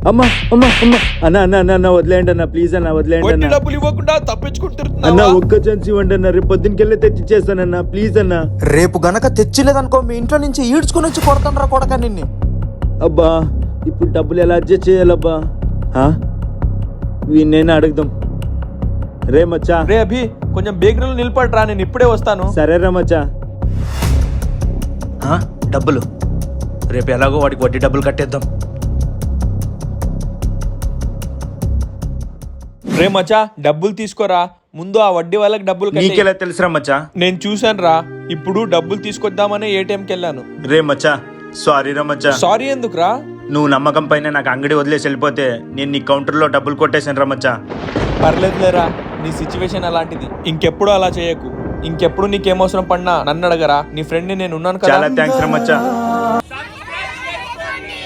అమ్మా అమ్మా అమ్మా అన్న అన్న అన్న అన్న వదిలేయండి అన్న, ప్లీజ్ అన్న వదిలేయండి అన్న. డబ్బులు ఇవ్వకుండా అన్న తప్పించుకుంటున్నా. ఒక్క ఛాన్స్ ఇవ్వండి అన్న, రేపు పొద్దునకెళ్ళి తెచ్చిచ్చేస్తానన్న, ప్లీజ్ అన్న. రేపు గనక తెచ్చిలేదనుకో మీ ఇంట్లో నుంచి ఈడ్చుకుని వచ్చి కొడతాను రా కొడక నిన్ను. అబ్బా ఇప్పుడు డబ్బులు ఎలా అడ్జస్ట్ చేయాలబ్బా? వీణ్ణైనా అడుగుదాం. రే మచ్చా. రే అభి, కొంచెం బేకరీలో నిలబడరా, నేను ఇప్పుడే వస్తాను. సరేరా మచ్చా. డబ్బులు రేపు ఎలాగో వాడికి వడ్డీ డబ్బులు కట్టేద్దాం. రే మచ్చా, డబ్బులు తీసుకోరా, ముందు ఆ వడ్డీ వాళ్ళకి డబ్బులు కట్టేయ్. నీకెలా తెలుసురా మచ్చా? నేను చూశాను రా, ఇప్పుడు డబ్బులు తీసుకొద్దామని ఏటీఎంకి వెళ్ళాను. రే మచ్చా, సారీ రా మచ్చా. సారీ ఎందుకురా? నువ్వు నమ్మకం పైన నాకు అంగడి వదిలేసి వెళ్ళిపోతే నేను నీ కౌంటర్లో డబ్బులు కొట్టేశాను రా మచ్చా. పర్లేదులేరా, నీ సిచ్యువేషన్ అలాంటిది, ఇంకెప్పుడు అలా చేయకు. ఇంకెప్పుడు నీకేమవసరం పడినా నన్ను అడగరా, నీ ఫ్రెండ్ని నేను ఉన్నాను కదా. చాలా థ్యాంక్స్ రా మచ్చా.